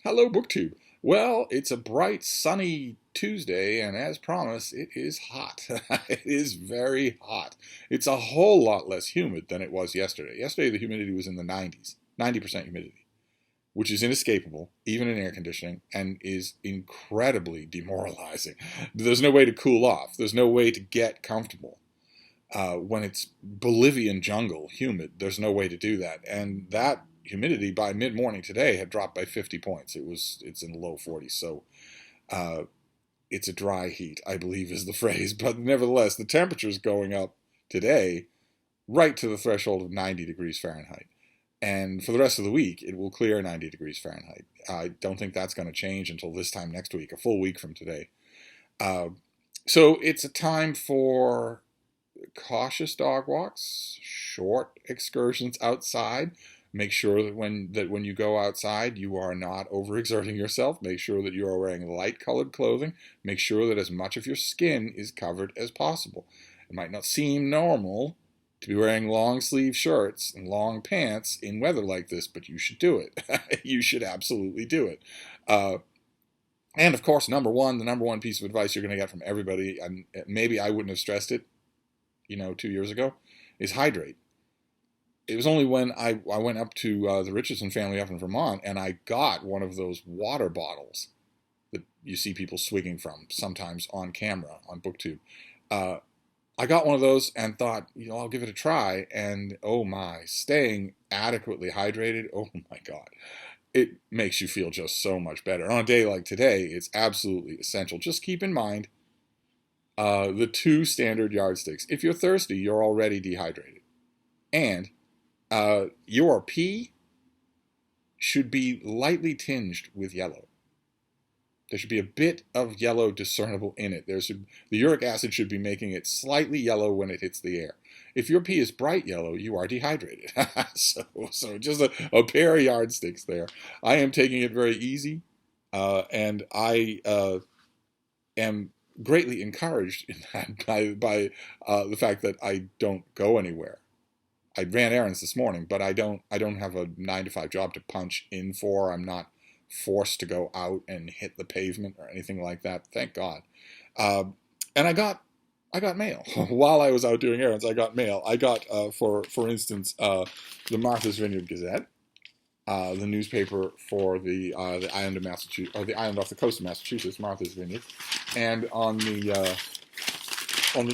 Hello, BookTube. Well, it's a bright, sunny Tuesday, and as promised, it is hot. It is very hot. It's a whole lot less humid than it was yesterday. Yesterday, the humidity was in the 90s, 90% humidity, which is inescapable, even in air conditioning, and is incredibly demoralizing. There's no way to cool off. There's no way to get comfortable. When it's Bolivian jungle humid, there's no way to do that. And that humidity by mid-morning today had dropped by 50 points. It's in the low 40s. So uh, it's a dry heat, I believe is the phrase. But nevertheless, the temperature is going up today right to the threshold of 90 degrees Fahrenheit. And for the rest of the week, it will clear 90 degrees Fahrenheit. I don't think that's going to change until this time next week, a full week from today. Uh, so it's a time for cautious dog walks, short excursions outside. Make sure that when you go outside, you are not overexerting yourself. Make sure that you are wearing light-colored clothing. Make sure that as much of your skin is covered as possible. It might not seem normal to be wearing long-sleeve shirts and long pants in weather like this, but you should do it. You should absolutely do it. And of course, the number one piece of advice you're going to get from everybody, and maybe I wouldn't have stressed it, 2 years ago, is hydrate. It was only when I went up to the Richardson family up in Vermont and I got one of those water bottles that you see people swigging from sometimes on camera on BookTube. I got one of those and thought, I'll give it a try. And oh my, staying adequately hydrated, oh my God. It makes you feel just so much better. On a day like today, it's absolutely essential. Just keep in mind the two standard yardsticks. If you're thirsty, you're already dehydrated. And your pee should be lightly tinged with yellow. There should be a bit of yellow discernible in it. The uric acid should be making it slightly yellow when it hits the air. If your pee is bright yellow, you are dehydrated. so just a pair of yardsticks there. I am taking it very easy, and I am greatly encouraged in that by the fact that I don't go anywhere. I ran errands this morning, but I don't have a 9 to 5 job to punch in for. I'm not forced to go out and hit the pavement or anything like that. Thank God. And I got mail while I was out doing errands. I got mail. I got for instance the Martha's Vineyard Gazette, the newspaper for the island of Massachusetts, or the island off the coast of Massachusetts, Martha's Vineyard, and on the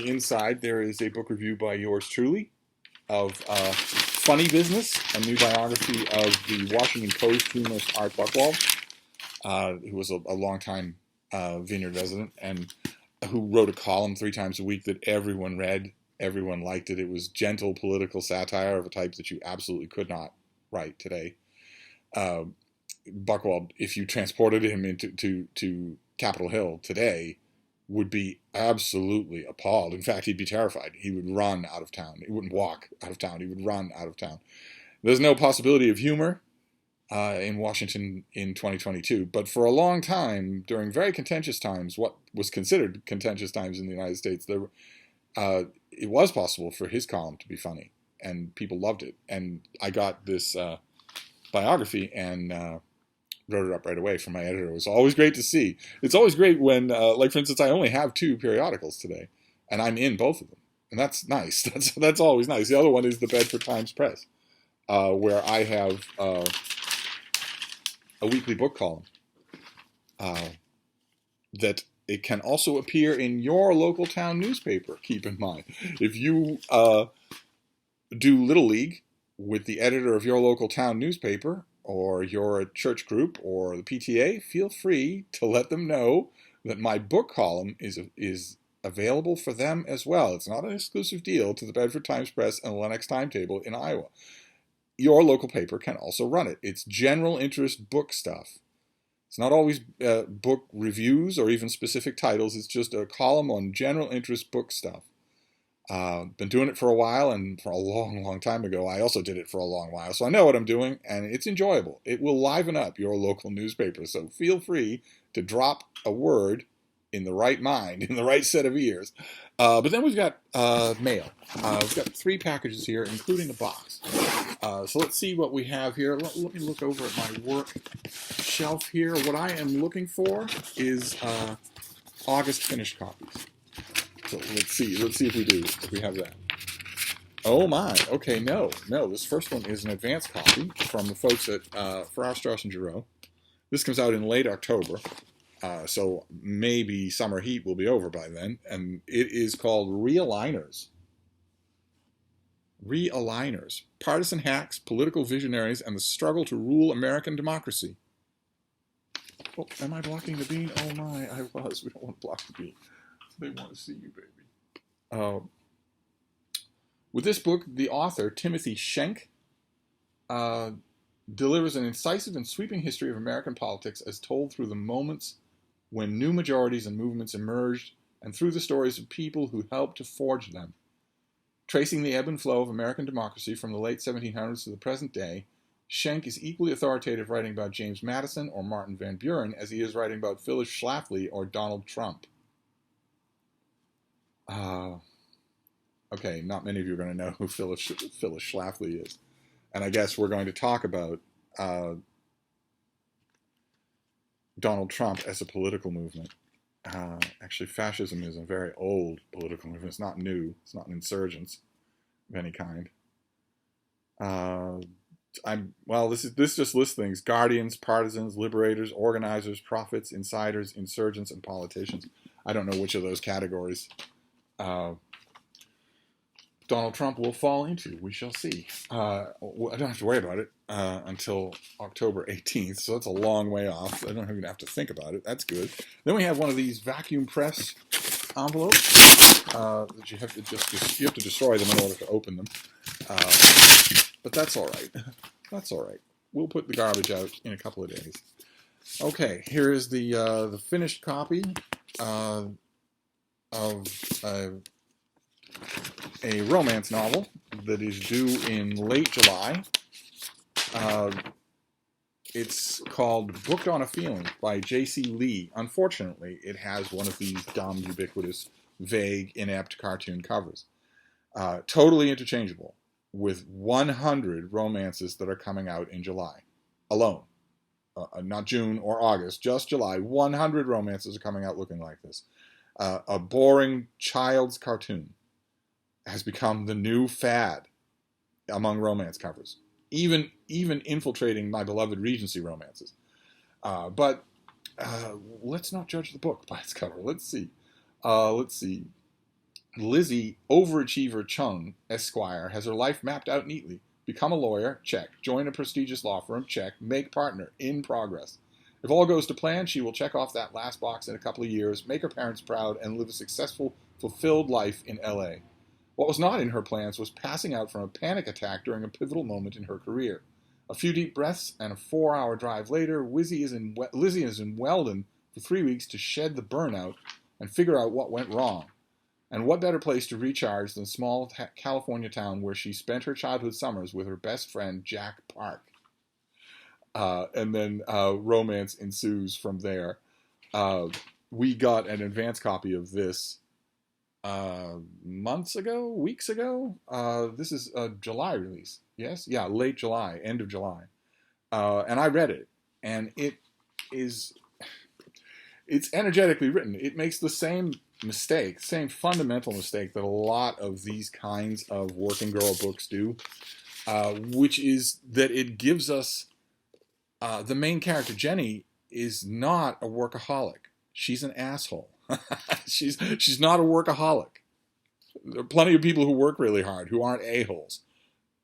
inside there is a book review by yours truly of Funny Business, a new biography of the Washington Post humorist Art Buchwald, who was a longtime vineyard resident and who wrote a column 3 times a week that everyone read. Everyone liked it. It was gentle political satire of a type that you absolutely could not write today. Buchwald, if you transported him to Capitol Hill today, would be absolutely appalled. In fact, he'd be terrified. He would run out of town. He wouldn't walk out of town. He would run out of town. There's no possibility of humor in Washington in 2022. But for a long time, during very contentious times, what was considered contentious times in the United States, it was possible for his column to be funny, and people loved it. And I got this biography and wrote it up right away for my editor. It was always great to see. It's always great when, like for instance, I only have 2 periodicals today, and I'm in both of them, and that's nice. That's always nice. The other one is the Bedford Times Press, where I have a weekly book column that it can also appear in your local town newspaper. Keep in mind, if you do Little League with the editor of your local town newspaper, or you're a church group or the PTA, feel free to let them know that my book column is available for them as well. It's not an exclusive deal to the Bedford Times Press and the Lenox Timetable in Iowa. Your local paper can also run it. It's general interest book stuff. It's not always book reviews or even specific titles. It's just a column on general interest book stuff. Been doing it for a while, and for a long, long time ago, I also did it for a long while. So I know what I'm doing, and it's enjoyable. It will liven up your local newspaper. So feel free to drop a word in the right mind, in the right set of ears. But then we've got mail. We've got 3 packages here, including a box. So let's see what we have here. Let me look over at my work shelf here. What I am looking for is August finished copies. So let's see if we do, if we have that. Oh my, okay, no. This first one is an advance copy from the folks at Farrar, Straus & Giroux. This comes out in late October, so maybe summer heat will be over by then, and it is called Realigners. Realigners. Partisan hacks, political visionaries, and the struggle to rule American democracy. Oh, am I blocking the bean? Oh my, I was. We don't want to block the bean. They want to see you, baby. With this book, the author, Timothy Schenck, delivers an incisive and sweeping history of American politics as told through the moments when new majorities and movements emerged and through the stories of people who helped to forge them. Tracing the ebb and flow of American democracy from the late 1700s to the present day, Schenck is equally authoritative writing about James Madison or Martin Van Buren as he is writing about Phyllis Schlafly or Donald Trump. Okay, not many of you are going to know who Phyllis Schlafly is. And I guess we're going to talk about Donald Trump as a political movement. Actually, fascism is a very old political movement. It's not new. It's not an insurgence of any kind. This just lists things: guardians, partisans, liberators, organizers, prophets, insiders, insurgents, and politicians. I don't know which of those categories Donald Trump will fall into. We shall see. I don't have to worry about it until October 18th, so that's a long way off. I don't even have to think about it. That's good. Then we have one of these vacuum press envelopes that you have to destroy them in order to open them. But that's all right. That's all right. We'll put the garbage out in a couple of days. Okay, here is the finished copy of a romance novel that is due in late July. It's called Booked on a Feeling by J.C. Lee. Unfortunately, it has one of these dumb, ubiquitous, vague, inept cartoon covers. Totally interchangeable with 100 romances that are coming out in July alone. Not June or August, just July. 100 romances are coming out looking like this. A boring child's cartoon has become the new fad among romance covers, even infiltrating my beloved Regency romances. But let's not judge the book by its cover. Let's see. Lizzie Overachiever Chung, Esquire, has her life mapped out neatly. Become a lawyer, check. Join a prestigious law firm, check. Make partner, in progress. If all goes to plan, she will check off that last box in a couple of years, make her parents proud, and live a successful, fulfilled life in L.A. What was not in her plans was passing out from a panic attack during a pivotal moment in her career. A few deep breaths and a 4-hour drive later, Lizzie is in Weldon for 3 weeks to shed the burnout and figure out what went wrong. And what better place to recharge than small California town where she spent her childhood summers with her best friend, Jack Park. And then romance ensues from there. We got an advance copy of this weeks ago. This is a July release. Yes? Yeah, late July, end of July. And I read it. And it's energetically written. It makes the same fundamental mistake that a lot of these kinds of working girl books do, which is that it gives us the main character, Jenny, is not a workaholic. She's an asshole. She's not a workaholic. There are plenty of people who work really hard who aren't a-holes.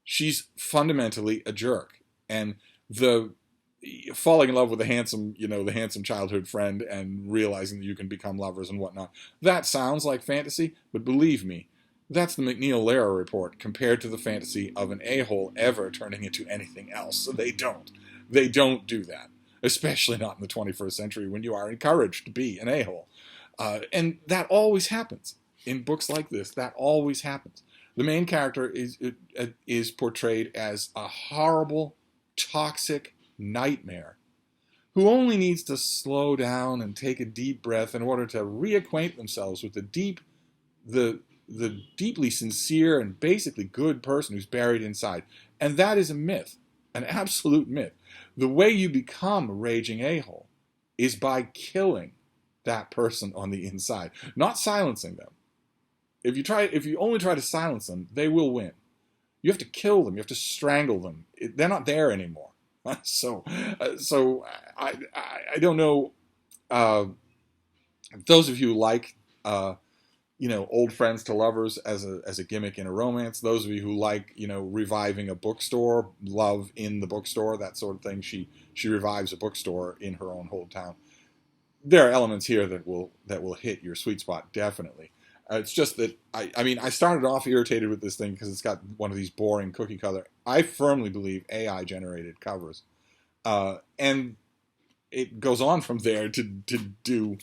She's fundamentally a jerk. And the falling in love with the handsome childhood friend and realizing that you can become lovers and whatnot, that sounds like fantasy, but believe me, that's the McNeil-Lehrer report compared to the fantasy of an a-hole ever turning into anything else. So they don't do that, especially not in the 21st century when you are encouraged to be an a-hole. And that always happens in books like this. That always happens. The main character is portrayed as a horrible, toxic nightmare who only needs to slow down and take a deep breath in order to reacquaint themselves with the deeply sincere and basically good person who's buried inside. And that is a myth, an absolute myth. The way you become a raging a-hole is by killing that person on the inside, not silencing them. If you only try to silence them, they will win. You have to kill them. You have to strangle them. They're not there anymore. So I don't know. Those of you who like old friends to lovers as a gimmick in a romance. Those of you who like reviving a bookstore, love in the bookstore, that sort of thing. She revives a bookstore in her own hometown. There are elements here that will hit your sweet spot definitely. It's just that I started off irritated with this thing because it's got one of these boring cookie cutter. I firmly believe AI generated covers, and it goes on from there to do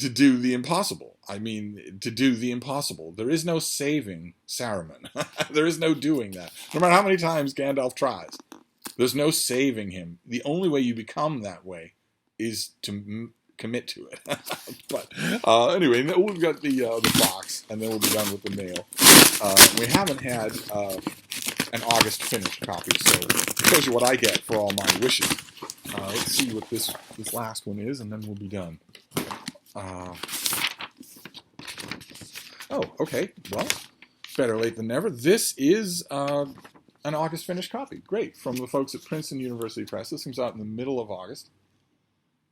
the impossible. To do the impossible. There is no saving Saruman. There is no doing that. No matter how many times Gandalf tries, there's no saving him. The only way you become that way is to commit to it. But anyway, we've got the box, and then we'll be done with the mail. We haven't had an August finished copy, so it shows you what I get for all my wishes. Let's see what this last one is, and then we'll be done. Oh, okay. Well, better late than never. This is an August finished copy. Great. From the folks at Princeton University Press. This comes out in the middle of August.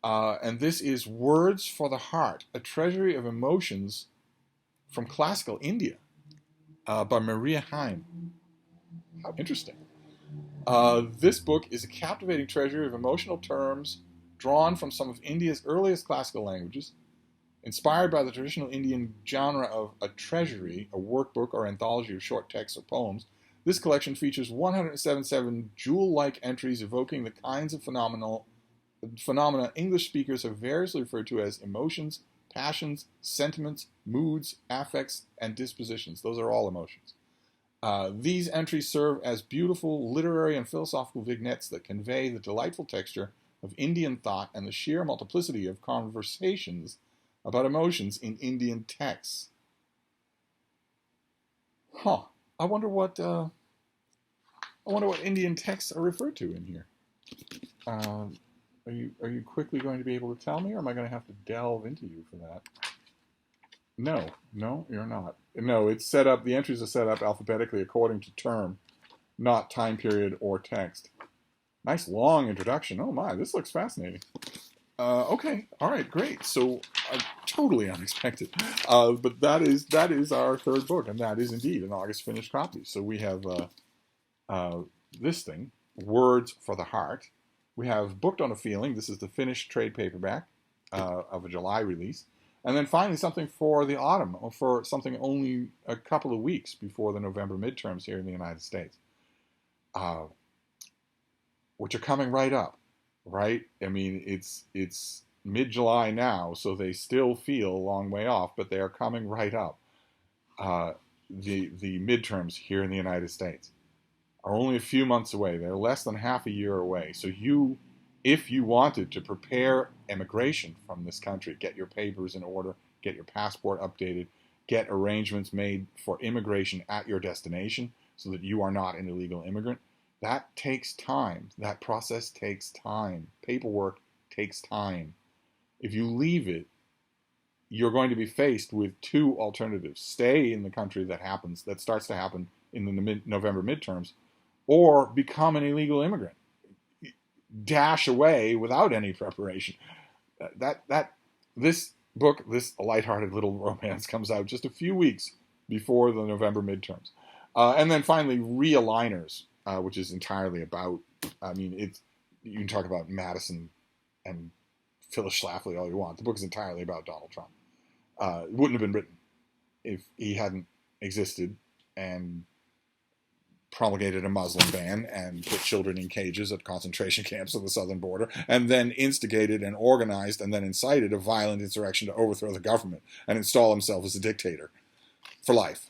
And this is Words for the Heart, a treasury of emotions from classical India by Maria Heim. How interesting. This book is a captivating treasury of emotional terms drawn from some of India's earliest classical languages. Inspired by the traditional Indian genre of a treasury, a workbook or anthology of short texts or poems, this collection features 177 jewel-like entries evoking the kinds of phenomena English speakers have variously referred to as emotions, passions, sentiments, moods, affects, and dispositions. Those are all emotions. These entries serve as beautiful literary and philosophical vignettes that convey the delightful texture of Indian thought and the sheer multiplicity of conversations about emotions in Indian texts. Huh. I wonder what Indian texts are referred to in here. Are you quickly going to be able to tell me, or am I going to have to delve into you for that? No, you're not. No, it's set up. The entries are set up alphabetically according to term, not time period or text. Nice long introduction. Oh my, this looks fascinating. Okay, all right, great. So totally unexpected, but that is our third book, and that is indeed an August finished copy. So we have this thing, Words for the Heart. We have Booked on a Feeling. This is the finished trade paperback of a July release. And then finally something for the autumn, or for something only a couple of weeks before the November midterms here in the United States, which are coming right up, right? It's mid-July now, so they still feel a long way off, but they are coming right up. The midterms here in the United States are only a few months away. They're less than half a year away. So if you wanted to prepare immigration from this country, get your papers in order, get your passport updated, get arrangements made for immigration at your destination so that you are not an illegal immigrant, that takes time. That process takes time. Paperwork takes time. If you leave it, you're going to be faced with two alternatives. Stay in the country that starts to happen in the November midterms, or become an illegal immigrant. Dash away without any preparation. This book, this lighthearted little romance, comes out just a few weeks before the November midterms. And then finally, Realigners, which is entirely about, you can talk about Madison and Phyllis Schlafly all you want. The book is entirely about Donald Trump. It wouldn't have been written if he hadn't existed and promulgated a Muslim ban and put children in cages at concentration camps on the southern border, and then instigated and organized and then incited a violent insurrection to overthrow the government and install himself as a dictator for life.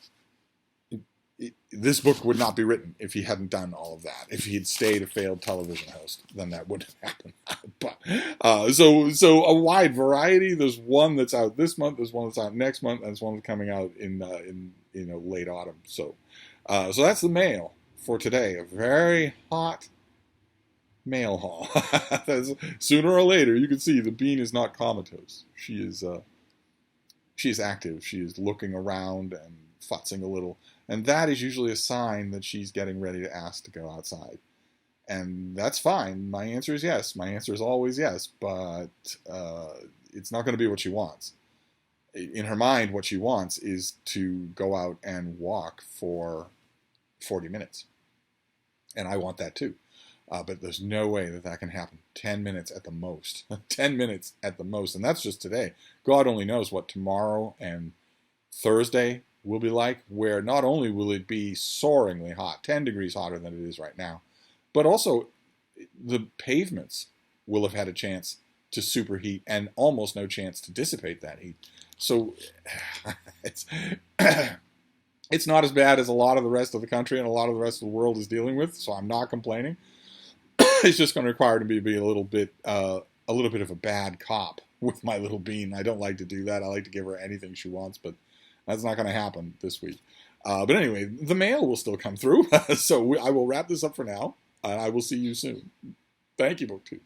this book would not be written if he hadn't done all of that. If he had stayed a failed television host, then that wouldn't have happened. But so a wide variety. There's one that's out this month. There's one that's out next month. And there's one that's coming out in late autumn. So that's the mail for today. A very hot mail haul. Sooner or later, you can see the bean is not comatose. She is active. She is looking around and futzing a little. And that is usually a sign that she's getting ready to ask to go outside. And that's fine. My answer is yes. My answer is always yes. But it's not going to be what she wants. In her mind, what she wants is to go out and walk for 40 minutes. And I want that too. But there's no way that can happen. 10 minutes at the most. 10 minutes at the most. And that's just today. God only knows what tomorrow and Thursday will be like, where not only will it be soaringly hot, 10 degrees hotter than it is right now, but also the pavements will have had a chance to superheat and almost no chance to dissipate that heat. So it's not as bad as a lot of the rest of the country and a lot of the rest of the world is dealing with, so I'm not complaining. It's just going to require me to be a little bit of a bad cop with my little bean. I don't like to do that. I like to give her anything she wants, but that's not going to happen this week. But anyway, the mail will still come through. So I will wrap this up for now, and I will see you soon. Thank you, BookTube.